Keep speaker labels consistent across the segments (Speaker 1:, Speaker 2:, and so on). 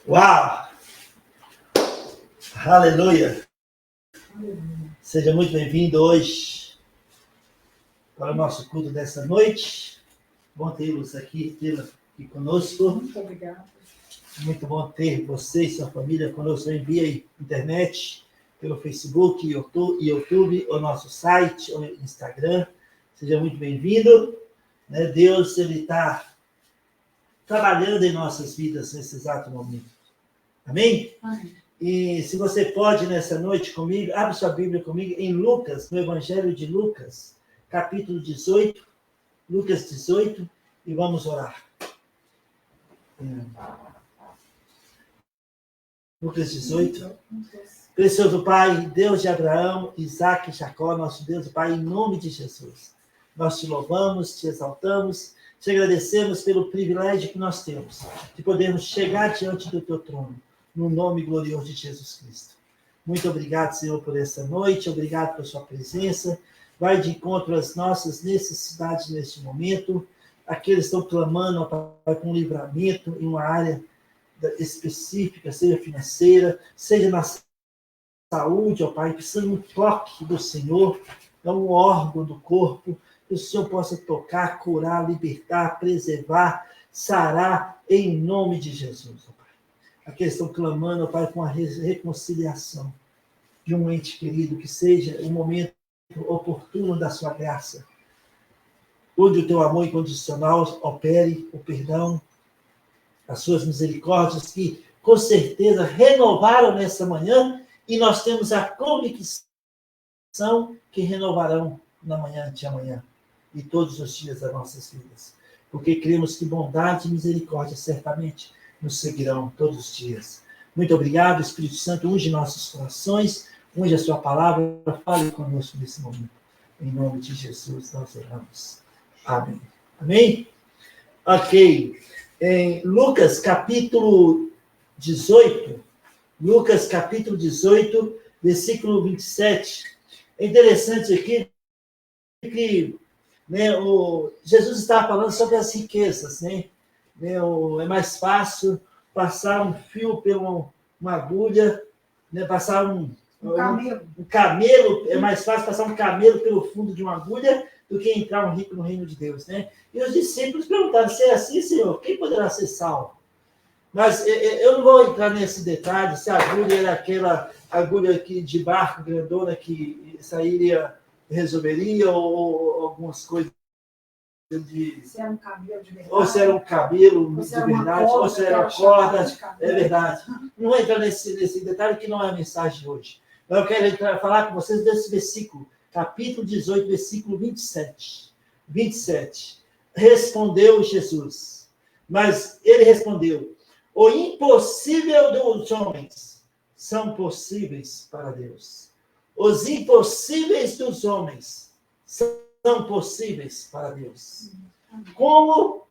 Speaker 1: Uau! Aleluia! Seja muito bem-vindo hoje para o nosso culto dessa noite. Bom tê-los aqui conosco.
Speaker 2: Muito obrigada.
Speaker 1: Muito bom ter você e sua família conosco via internet, pelo Facebook, YouTube, o nosso site, o Instagram. Seja muito bem-vindo. Deus, Ele está trabalhando em nossas vidas nesse exato momento. Amém?
Speaker 2: Amém.
Speaker 1: E se você pode, nessa noite comigo, abre sua Bíblia comigo em Lucas, no Evangelho de Lucas, capítulo 18, Lucas 18, e vamos orar. Lucas 18. Precioso Pai, Deus de Abraão, Isaac e Jacó, nosso Deus e Pai, em nome de Jesus. Nós te louvamos, te exaltamos, te agradecemos pelo privilégio que nós temos de podermos chegar diante do teu trono, no nome glorioso de Jesus Cristo. Muito obrigado, Senhor, por essa noite, obrigado por sua presença. Vai de encontro às nossas necessidades neste momento. Aqueles que estão clamando, Pai, com livramento em uma área específica, seja financeira, seja na saúde, ó Pai, precisando de um toque do Senhor, é um órgão do corpo, que o Senhor possa tocar, curar, libertar, preservar, sarar, em nome de Jesus, ó Pai. Aqueles que estão clamando, ó Pai, com a reconciliação de um ente querido, que seja um momento oportuno da sua graça, onde o teu amor incondicional opere o perdão, as suas misericórdias, que com certeza renovaram nessa manhã, e nós temos a convicção que renovarão na manhã de amanhã e todos os dias das nossas vidas. Porque cremos que bondade e misericórdia certamente nos seguirão todos os dias. Muito obrigado, Espírito Santo, unge nossos corações, unge a sua palavra, fale conosco nesse momento. Em nome de Jesus nós oramos. Amém. Amém? Ok. Em Lucas capítulo 18, versículo 27. É interessante aqui que Jesus estava falando sobre as riquezas. É mais fácil passar um fio por uma agulha, passar um camelo. É mais fácil passar um camelo pelo fundo de uma agulha do que entrar um rico no reino de Deus. E os discípulos perguntaram: se é assim, Senhor, quem poderá ser salvo? Mas eu não vou entrar nesse detalhe, se a agulha era aquela agulha de barco grandona que sairia, resolveria, ou algumas coisas de...
Speaker 2: Se era um cabelo de verdade.
Speaker 1: Ou se era um cabelo de verdade, ou se era uma corda. É verdade. Não vou entrar nesse detalhe, que não é a mensagem de hoje. Mas eu quero falar com vocês desse versículo, capítulo 18, versículo 27. 27. Respondeu Jesus. Mas ele respondeu: o impossível dos homens são possíveis para Deus. Os impossíveis dos homens são possíveis para Deus. Como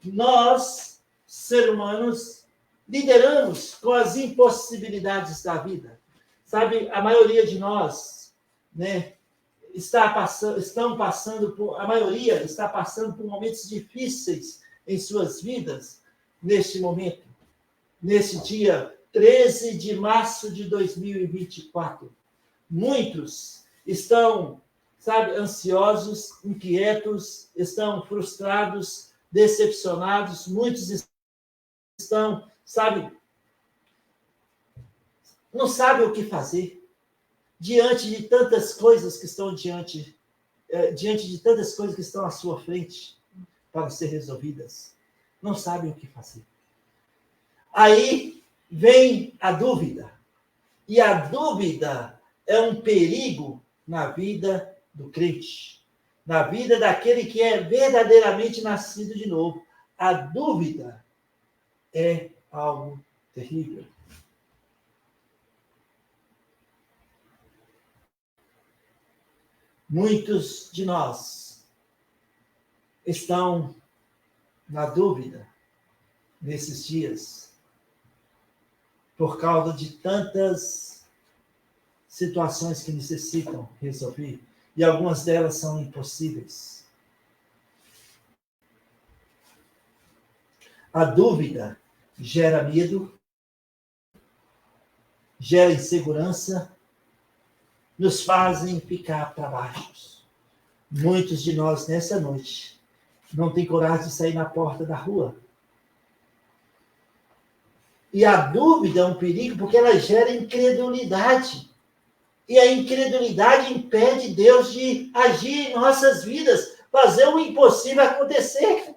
Speaker 1: nós, seres humanos, lideramos com as impossibilidades da vida. Sabe, a maioria de nós, a maioria está passando por momentos difíceis em suas vidas, neste momento, nesse dia 13 de março de 2024. Muitos estão, ansiosos, inquietos, estão frustrados, decepcionados, muitos estão, não sabem o que fazer diante de tantas coisas que estão diante de tantas coisas que estão à sua frente para ser resolvidas. Não sabem o que fazer. Aí vem a dúvida. E a dúvida é um perigo na vida do crente, na vida daquele que é verdadeiramente nascido de novo. A dúvida é algo terrível. Muitos de nós estão na dúvida nesses dias, por causa de tantas situações que necessitam resolver, e algumas delas são impossíveis. A dúvida gera medo, gera insegurança, nos fazem ficar para baixo. Muitos de nós, nessa noite, não têm coragem de sair na porta da rua. E a dúvida é um perigo porque ela gera incredulidade. E a incredulidade impede Deus de agir em nossas vidas, fazer o impossível acontecer.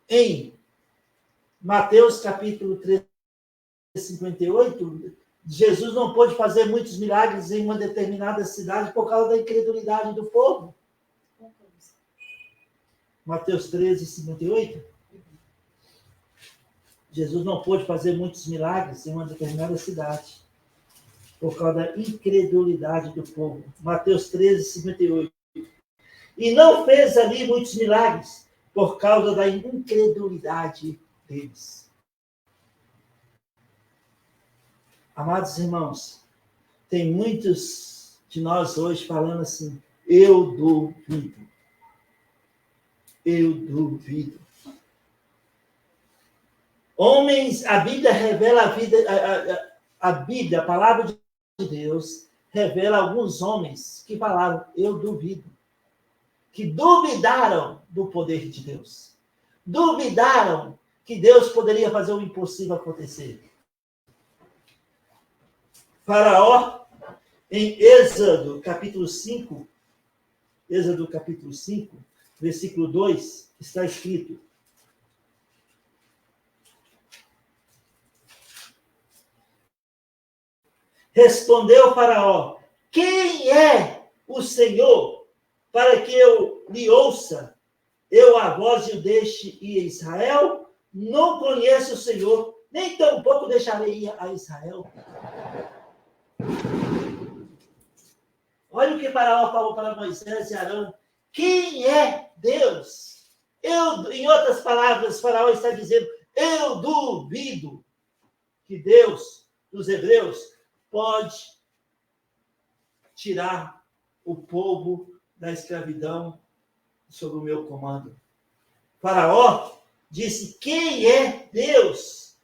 Speaker 1: Em Mateus capítulo 3, 58, Jesus não pôde fazer muitos milagres em uma determinada cidade por causa da incredulidade do povo. Mateus 13, 58. Jesus não pôde fazer muitos milagres em uma determinada cidade por causa da incredulidade do povo. Mateus 13, 58. E não fez ali muitos milagres por causa da incredulidade deles. Amados irmãos, tem muitos de nós hoje falando assim, eu duvido. Eu duvido. Homens, a Bíblia revela a Bíblia, a palavra de Deus, revela alguns homens que falaram, eu duvido. Que duvidaram do poder de Deus. Duvidaram que Deus poderia fazer o impossível acontecer. Faraó, em Êxodo capítulo 5, versículo 2, está escrito, respondeu Faraó, quem é o Senhor para que eu lhe ouça? Eu a voz e o deixe ir a Israel? Não conheço o Senhor, nem tampouco deixarei ir a Israel. Olha o que Faraó falou para Moisés e Arão. Quem é Deus? Em outras palavras, Faraó está dizendo, eu duvido que Deus dos hebreus pode tirar o povo da escravidão sob o meu comando. Faraó disse, quem é Deus?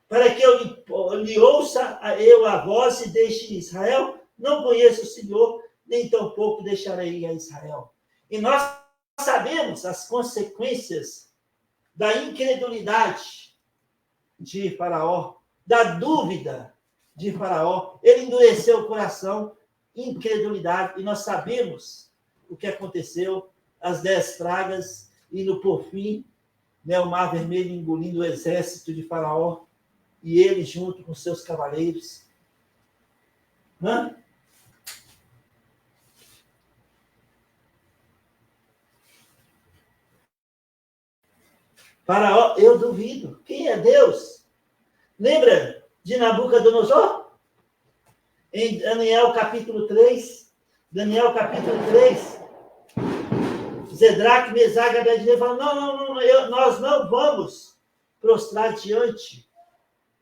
Speaker 1: Para que eu lhe ouça eu a voz e deixe Israel? Não conheço o Senhor, nem tampouco deixarei a Israel. E nós sabemos as consequências da incredulidade de Faraó, da dúvida de Faraó. Ele endureceu o coração, incredulidade, e nós sabemos o que aconteceu, as 10 pragas, indo por fim, o Mar Vermelho engolindo o exército de Faraó, e ele junto com seus cavaleiros. Faraó, eu duvido. Quem é Deus? Lembra de Nabucodonosor? Em Daniel capítulo 3, Zedraque, Mesaque e Abednego falam, não, nós não vamos prostrar diante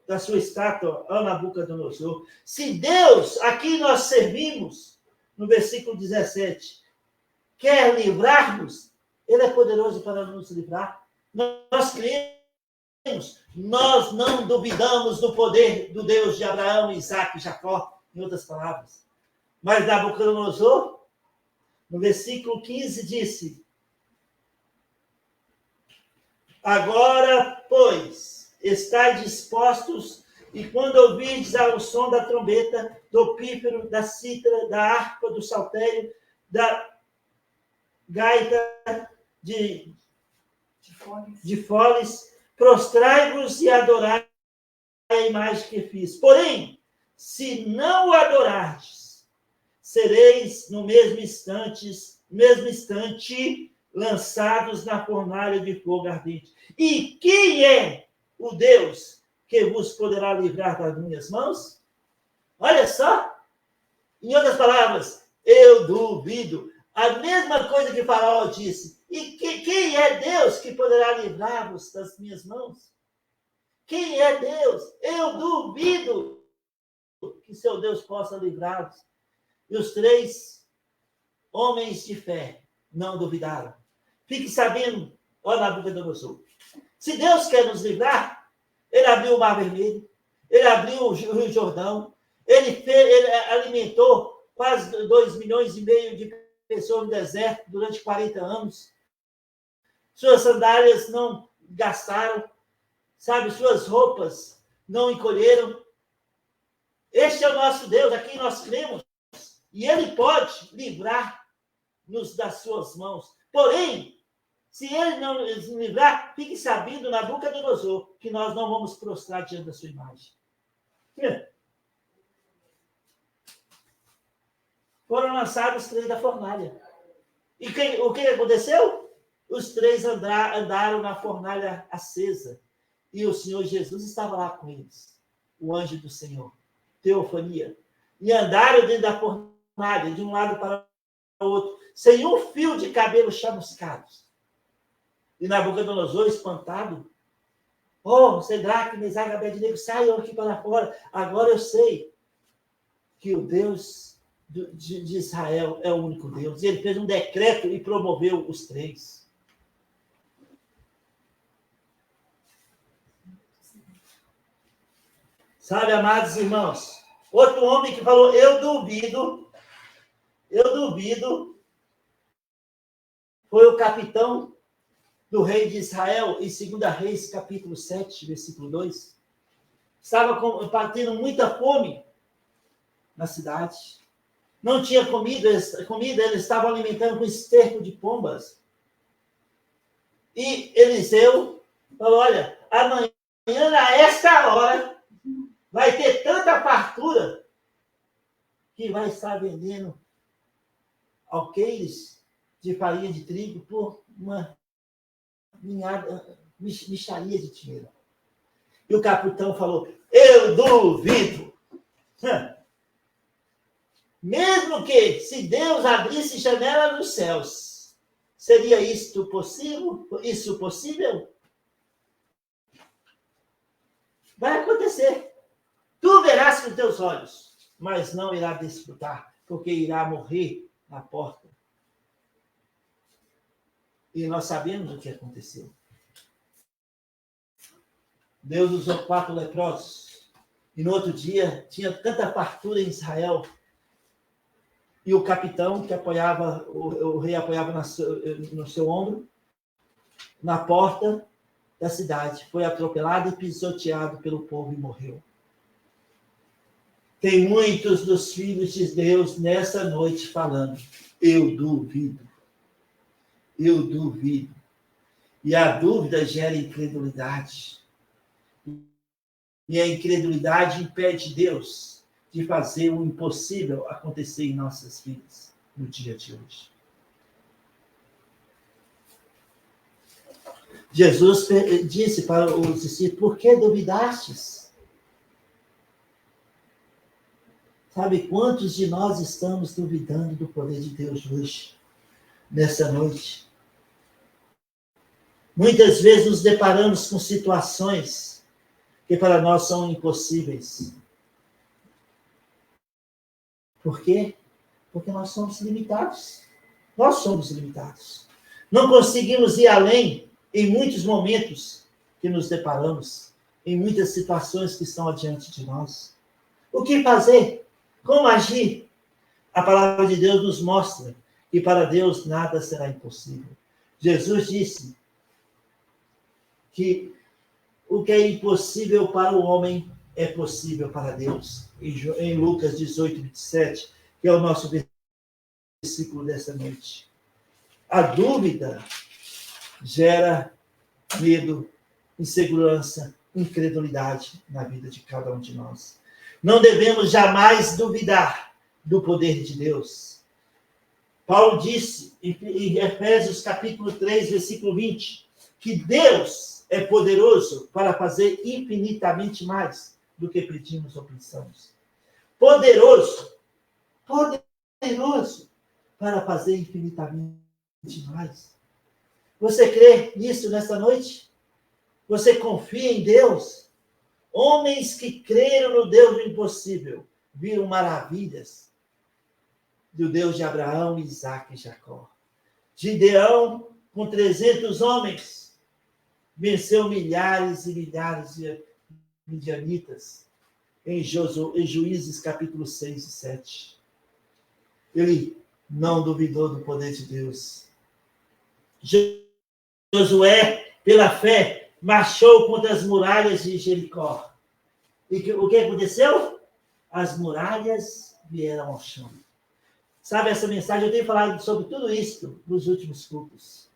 Speaker 1: da sua estátua, ó Nabucodonosor. Se Deus, aqui nós servimos, no versículo 17, quer livrar-nos, Ele é poderoso para nos livrar. Nós cremos, nós não duvidamos do poder do Deus de Abraão, Isaac e Jacó, em outras palavras. Mas Nabucodonosor, no versículo 15, disse, agora, pois, estáis dispostos, e quando ouvirdes o som da trombeta, do pífaro, da cítara, da harpa, do saltério, da gaita, de foles, prostrai-vos e adorai a imagem que fiz. Porém, se não o adorardes, sereis no mesmo instante lançados na fornalha de fogo ardente. E quem é o Deus que vos poderá livrar das minhas mãos? Olha só. Em outras palavras, eu duvido. A mesma coisa que Faraó disse. E quem é Deus que poderá livrar-vos das minhas mãos? Quem é Deus? Eu duvido que seu Deus possa livrá-los. E os 3 homens de fé não duvidaram. Fique sabendo, ó Nabucodonosor, se Deus quer nos livrar, ele abriu o Mar Vermelho, ele abriu o Rio Jordão, ele alimentou quase 2,5 milhões de pessoas no deserto durante 40 anos. Suas sandálias não gastaram, sabe? Suas roupas não encolheram. Este é o nosso Deus, a quem nós cremos. E ele pode livrar-nos das suas mãos. Porém, se ele não nos livrar, fique sabendo, Nabucodonosor, que nós não vamos prostrar diante da sua imagem. Foram lançados os 3 da fornalha. E o que aconteceu? Os 3 andaram na fornalha acesa. E o Senhor Jesus estava lá com eles. O anjo do Senhor. Teofania. E andaram dentro da fornalha, de um lado para o outro, sem um fio de cabelo chamuscados. E Nabucodonosor, espantado, Sedraque, Mesaque, Abednego, saiam aqui para fora. Agora eu sei que o Deus de Israel é o único Deus. E ele fez um decreto e promoveu os 3. Sabe, amados irmãos, outro homem que falou, eu duvido, foi o capitão do rei de Israel, em 2 Reis, capítulo 7, versículo 2. Estava batendo muita fome na cidade. Não tinha comida, eles estavam alimentando com esterco de pombas. E Eliseu falou, olha, amanhã, a esta hora, vai ter tanta fartura que vai estar vendendo alqueires de farinha de trigo por uma mixaria de dinheiro. E o capitão falou, eu duvido. Mesmo que, se Deus abrisse janela nos céus, seria isso possível? Vai acontecer. Tu verás com teus olhos, mas não irá desfrutar, porque irá morrer na porta. E nós sabemos o que aconteceu. Deus usou 4 leprosos. E no outro dia, tinha tanta fartura em Israel. E o capitão, que apoiava, o rei apoiava no seu ombro, na porta da cidade, foi atropelado e pisoteado pelo povo e morreu. Tem muitos dos filhos de Deus nessa noite falando, eu duvido. Eu duvido. E a dúvida gera incredulidade. E a incredulidade impede Deus de fazer o impossível acontecer em nossas vidas no dia de hoje. Jesus disse para os discípulos, por que duvidastes? Sabe quantos de nós estamos duvidando do poder de Deus hoje, nessa noite? Muitas vezes nos deparamos com situações que para nós são impossíveis. Por quê? Porque nós somos limitados. Nós somos limitados. Não conseguimos ir além em muitos momentos que nos deparamos, em muitas situações que estão adiante de nós. O que fazer? Como agir? A palavra de Deus nos mostra que para Deus nada será impossível. Jesus disse que o que é impossível para o homem é possível para Deus. Em Lucas 18, 27, que é o nosso versículo dessa noite. A dúvida gera medo, insegurança, incredulidade na vida de cada um de nós. Não devemos jamais duvidar do poder de Deus. Paulo disse em Efésios capítulo 3, versículo 20, que Deus é poderoso para fazer infinitamente mais do que pedimos ou pensamos. Poderoso para fazer infinitamente mais. Você crê nisso nesta noite? Você confia em Deus? Homens que creram no Deus do impossível viram maravilhas do Deus de Abraão, Isaque e Jacó. Gideão com 300 homens, venceu milhares e milhares de midianitas em Juízes capítulo 6 e 7. Ele não duvidou do poder de Deus. Josué, pela fé, marchou contra as muralhas de Jericó. E o que aconteceu? As muralhas vieram ao chão. Sabe, essa mensagem, eu tenho falado sobre tudo isso nos últimos cultos.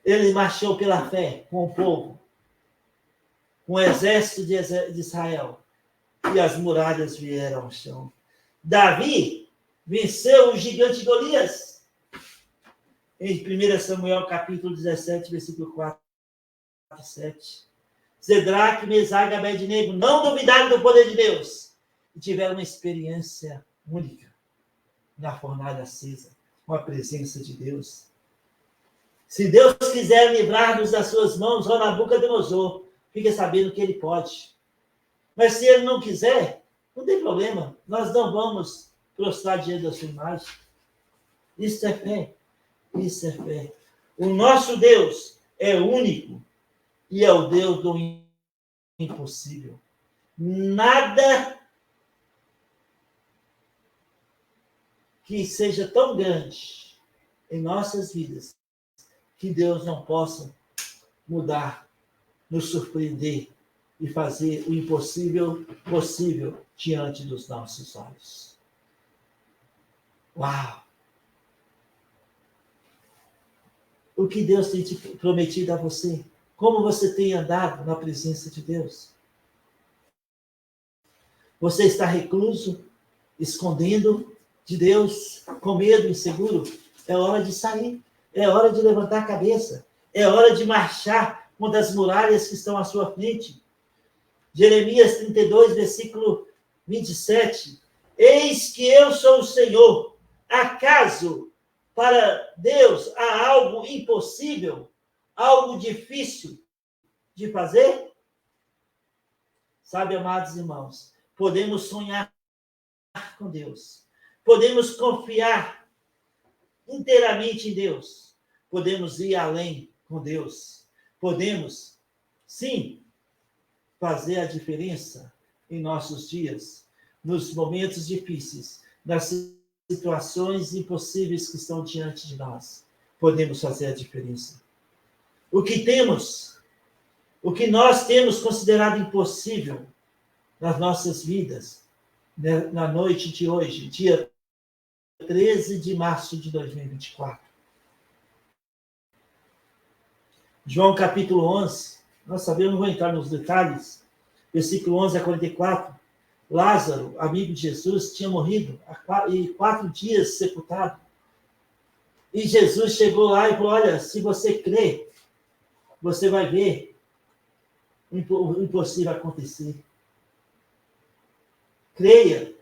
Speaker 1: Ele marchou pela fé com o povo, com o exército de Israel, e as muralhas vieram ao chão. Davi venceu o gigante Golias. Em 1 Samuel, capítulo 17, versículo 4 e 7. Zedraque, Mesaque e Abednego não duvidaram do poder de Deus e tiveram uma experiência única na fornalha acesa, com a presença de Deus. Se Deus quiser livrar-nos das suas mãos, ó Nabucodonosor, fique sabendo que ele pode. Mas se ele não quiser, não tem problema. Nós não vamos prostrar diante da sua imagem. Isso é fé. Isso é fé. O nosso Deus é único e é o Deus do impossível. Nada que seja tão grande em nossas vidas que Deus não possa mudar, nos surpreender e fazer o impossível possível diante dos nossos olhos. Uau! O que Deus tem te prometido a você? Como você tem andado na presença de Deus? Você está recluso, escondendo de Deus, com medo, inseguro? É hora de sair. É hora de levantar a cabeça. É hora de marchar contra as muralhas que estão à sua frente. Jeremias 32, versículo 27. Eis que eu sou o Senhor. Acaso para Deus há algo impossível? Algo difícil de fazer? Sabe, amados irmãos, podemos sonhar com Deus. Podemos confiar inteiramente em Deus. Podemos ir além com Deus. Podemos, sim, fazer a diferença em nossos dias, nos momentos difíceis, nas situações impossíveis que estão diante de nós. Podemos fazer a diferença. O que nós temos considerado impossível nas nossas vidas, né, na noite de hoje, dia 13 de março de 2024. João capítulo 11, nós sabemos, não vou entrar nos detalhes, versículo 11 a 44, Lázaro, amigo de Jesus, tinha morrido há 4 dias sepultado. E Jesus chegou lá e falou, olha, se você crê, você vai ver o impossível acontecer. Creia.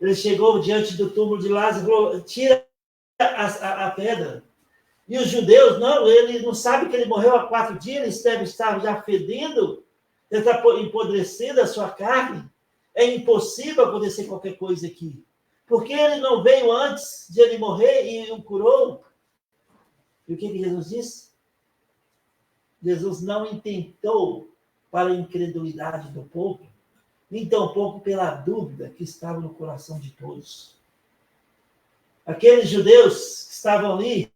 Speaker 1: Ele chegou diante do túmulo de Lázaro e falou, tira a pedra. E os judeus, não, ele não sabe que ele morreu há 4 dias, ele estava já fedendo, ele está empodrecendo a sua carne. É impossível acontecer qualquer coisa aqui. Porque ele não veio antes de ele morrer e o curou. E o que Jesus disse? Jesus não intentou para a incredulidade do povo, nem tampouco pela dúvida que estava no coração de todos. Aqueles judeus que estavam ali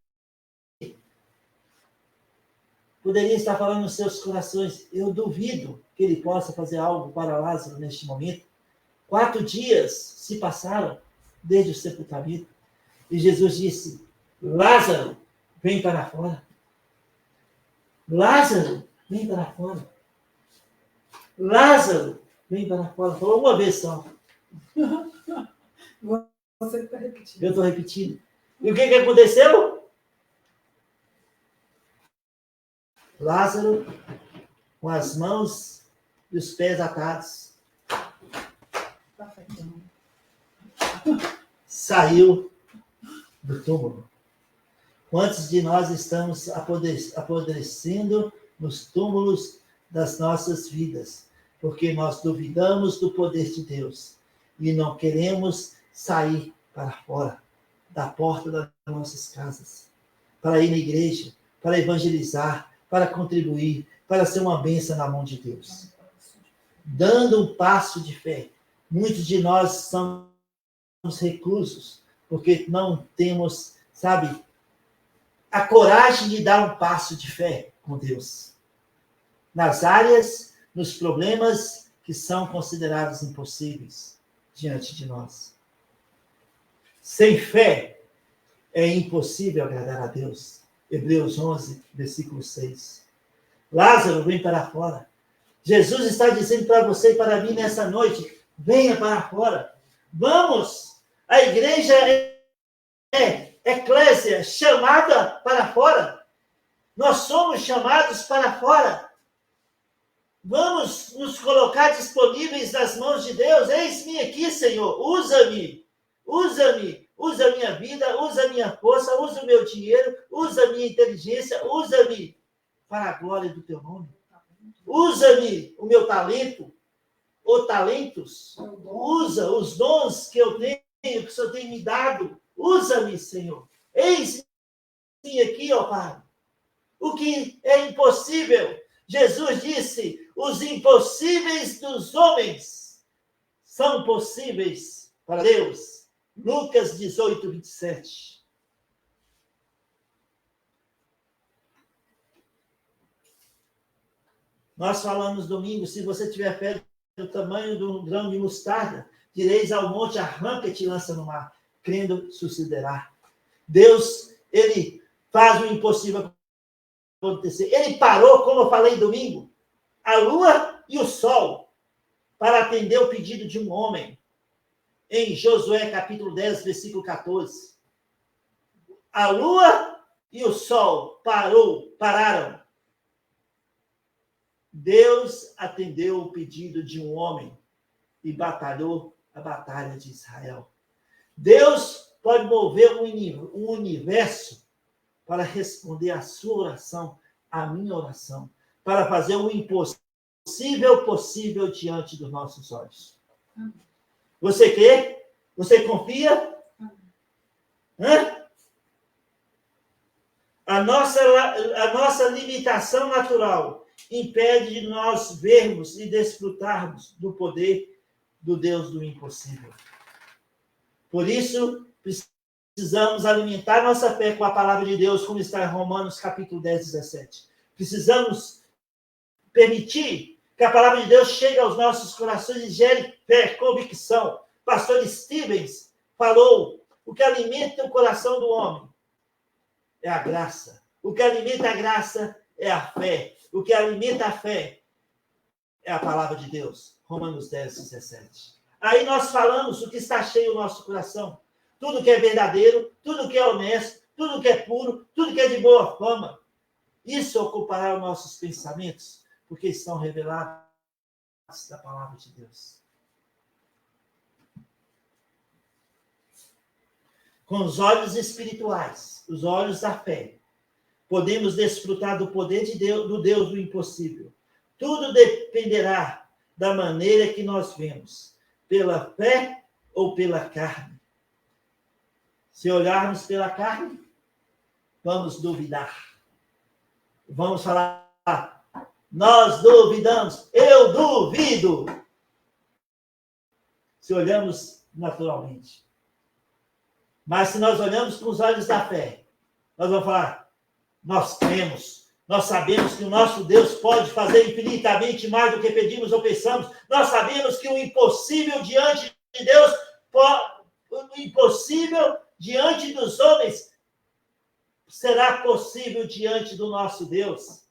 Speaker 1: poderiam estar falando nos seus corações, eu duvido que ele possa fazer algo para Lázaro neste momento. 4 dias se passaram desde o sepultamento. E Jesus disse, Lázaro, vem para fora. Lázaro, vem para fora. Lázaro, vem para fora. Falou uma vez só.
Speaker 2: Você está repetindo.
Speaker 1: Eu estou repetindo. E o que aconteceu? Lázaro, com as mãos e os pés atados, saiu do túmulo. Quantos de nós estamos apodrecendo nos túmulos das nossas vidas, porque nós duvidamos do poder de Deus e não queremos sair para fora da porta das nossas casas. para ir na igreja, para evangelizar, para contribuir, para ser uma bênção na mão de Deus. Dando um passo de fé. Muitos de nós somos reclusos, porque não temos, sabe, a coragem de dar um passo de fé com Deus. Nas áreas, nos problemas que são considerados impossíveis diante de nós. Sem fé, é impossível agradar a Deus. Hebreus 11, versículo 6. Lázaro, vem para fora. Jesus está dizendo para você e para mim nessa noite, venha para fora. Vamos! A igreja é eclésia, chamada para fora. Nós somos chamados para fora. Vamos nos colocar disponíveis nas mãos de Deus. Eis-me aqui, Senhor. Usa-me. Usa-me. Usa a minha vida, usa a minha força, usa o meu dinheiro, usa a minha inteligência, usa-me para a glória do teu nome. Usa-me o meu talento, ou talentos. Usa os dons que eu tenho, que o Senhor tem me dado. Usa-me, Senhor. Eis-me aqui, ó Pai. O que é impossível, Jesus disse, os impossíveis dos homens são possíveis para Deus. Lucas 18, 27. Nós falamos domingo, se você tiver fé do tamanho de um grão de mostarda, direis ao monte, arranca-te e lança no mar, crendo sucederá. Deus, ele faz o impossível acontecer. Ele parou, como eu falei domingo, a lua e o sol, para atender o pedido de um homem. Em Josué, capítulo 10, versículo 14. A lua e o sol pararam. Deus atendeu o pedido de um homem e batalhou a batalha de Israel. Deus pode mover um universo para responder a sua oração, a minha oração, para fazer o impossível possível diante dos nossos olhos. Você crê? Você confia? Hã? A nossa limitação natural impede de nós vermos e desfrutarmos do poder do Deus do impossível. Por isso, precisamos alimentar nossa fé com a palavra de Deus, como está em Romanos capítulo 10, 17. Precisamos permitir que a palavra de Deus chegue aos nossos corações e gere fé, convicção. Pastor Stevens falou, o que alimenta o coração do homem é a graça. O que alimenta a graça é a fé. O que alimenta a fé é a palavra de Deus. Romanos 10, 17. Aí nós falamos o que está cheio no nosso coração. Tudo que é verdadeiro, tudo que é honesto, tudo que é puro, tudo que é de boa fama. Isso ocupará os nossos pensamentos, porque estão revelados da palavra de Deus. Com os olhos espirituais, os olhos da fé, podemos desfrutar do poder de Deus, do Deus do impossível. Tudo dependerá da maneira que nós vemos, pela fé ou pela carne. Se olharmos pela carne, vamos duvidar. Vamos falar, nós duvidamos, eu duvido. Se olhamos naturalmente. Mas se nós olhamos com os olhos da fé, nós vamos falar, nós cremos, nós sabemos que o nosso Deus pode fazer infinitamente mais do que pedimos ou pensamos. Nós sabemos que o impossível diante de Deus, o impossível diante dos homens, será possível diante do nosso Deus,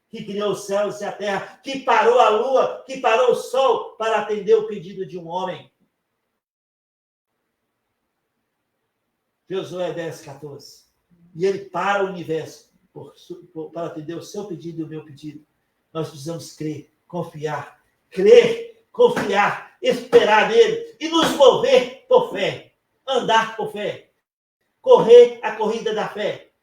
Speaker 1: que criou os céus e a terra, que parou a lua, que parou o sol para atender o pedido de um homem. Josué 10, 14. E ele para o universo para atender o seu pedido e o meu pedido. Nós precisamos crer, confiar, esperar nele e nos mover por fé, andar por fé, correr a corrida da fé,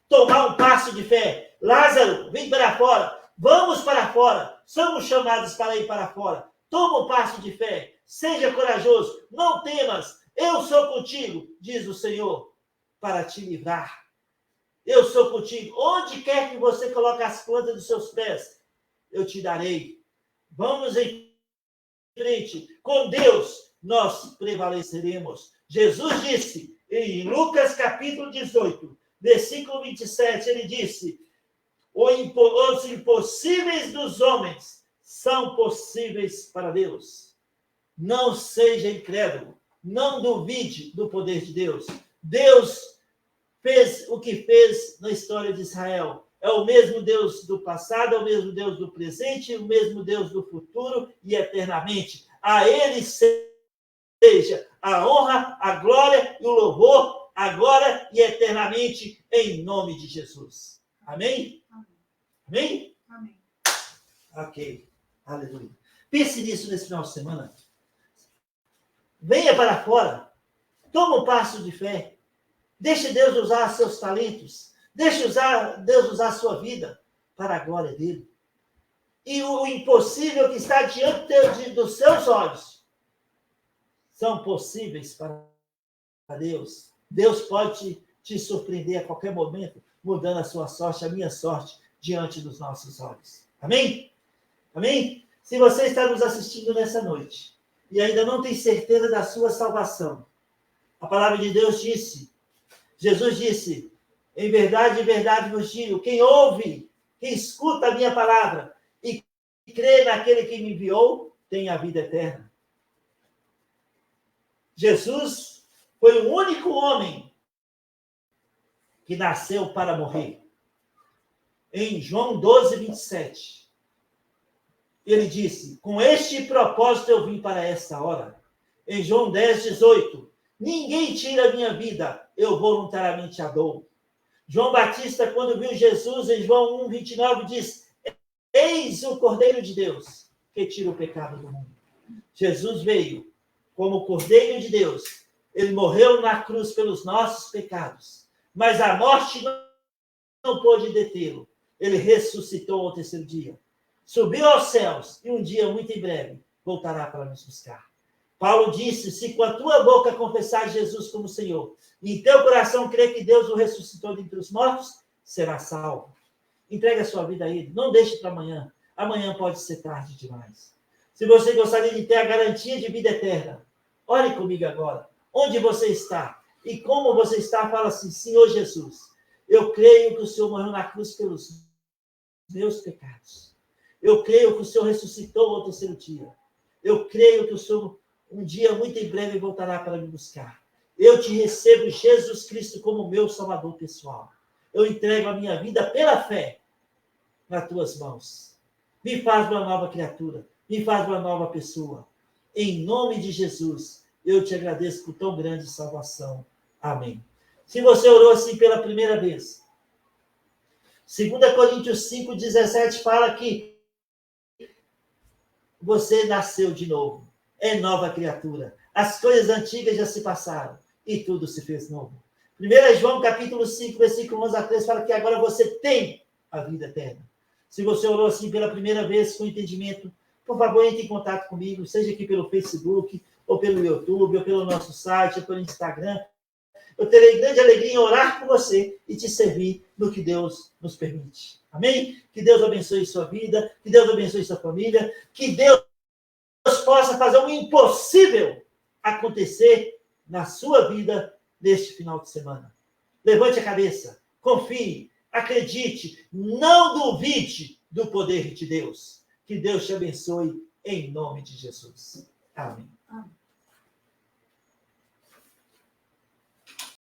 Speaker 1: tomar um passo de fé. Lázaro, vem para fora, vamos para fora, somos chamados para ir para fora. Toma um passo de fé, seja corajoso, não temas, eu sou contigo, diz o Senhor, para te livrar. Eu sou contigo. Onde quer que você coloque as plantas dos seus pés, eu te darei. Vamos em frente. Com Deus, nós prevaleceremos. Jesus disse, em Lucas capítulo 18, versículo 27, ele disse, os impossíveis dos homens são possíveis para Deus. Não seja incrédulo. Não duvide do poder de Deus. Deus fez o que fez na história de Israel. É o mesmo Deus do passado, é o mesmo Deus do presente, o mesmo Deus do futuro e eternamente. A Ele seja a honra, a glória e o louvor, agora e eternamente, em nome de Jesus. Amém? Amém?
Speaker 2: Amém.
Speaker 1: Ok. Aleluia. Pense nisso nesse final de semana. Venha para fora. Toma um passo de fé. Deixe Deus usar seus talentos. Deixe Deus usar a sua vida para a glória dele. E o impossível que está diante dos seus olhos são possíveis para Deus. Deus pode te surpreender a qualquer momento, mudando a sua sorte, a minha sorte, diante dos nossos olhos. Amém? Amém? Se você está nos assistindo nessa noite e ainda não tem certeza da sua salvação, a palavra de Deus disse, Jesus disse, em verdade vos digo, quem ouve, quem escuta a minha palavra e crê naquele que me enviou, tem a vida eterna. Jesus foi o único homem que nasceu para morrer. Em João 12, 27, ele disse, com este propósito eu vim para esta hora. Em João 10, 18, ninguém tira a minha vida, eu voluntariamente a dou. João Batista, quando viu Jesus, em João 1, 29, diz, eis o Cordeiro de Deus, que tira o pecado do mundo. Jesus veio como o Cordeiro de Deus. Ele morreu na cruz pelos nossos pecados. Mas a morte não pôde detê-lo. Ele ressuscitou ao terceiro dia. Subiu aos céus e um dia, muito em breve, voltará para nos buscar. Paulo disse, se com a tua boca confessar Jesus como Senhor, e em teu coração crer que Deus o ressuscitou dentre os mortos, será salvo. Entregue a sua vida a Ele. Não deixe para amanhã. Amanhã pode ser tarde demais. Se você gostaria de ter a garantia de vida eterna, ore comigo agora. Onde você está? E como você está, fala assim, Senhor Jesus, eu creio que o Senhor morreu na cruz pelos meus pecados. Eu creio que o Senhor ressuscitou ao terceiro dia. Eu creio que o Senhor, um dia, muito em breve, voltará para me buscar. Eu te recebo, Jesus Cristo, como meu Salvador pessoal. Eu entrego a minha vida pela fé nas tuas mãos. Me faz uma nova criatura. Me faz uma nova pessoa. Em nome de Jesus, eu te agradeço por tão grande salvação. Amém. Se você orou assim pela primeira vez, 2 Coríntios 5,17 fala que você nasceu de novo. É nova criatura. As coisas antigas já se passaram e tudo se fez novo. 1 João capítulo 5, versículo 11 a 13 fala que agora você tem a vida eterna. Se você orou assim pela primeira vez com entendimento, por favor, entre em contato comigo, seja aqui pelo Facebook, ou pelo YouTube, ou pelo nosso site, ou pelo Instagram. Eu terei grande alegria em orar por você e te servir no que Deus nos permite. Amém? Que Deus abençoe sua vida, que Deus abençoe sua família, que Deus possa fazer o impossível acontecer na sua vida neste final de semana. Levante a cabeça, confie, acredite, não duvide do poder de Deus. Que Deus te abençoe em nome de Jesus. Amém.
Speaker 2: Amém.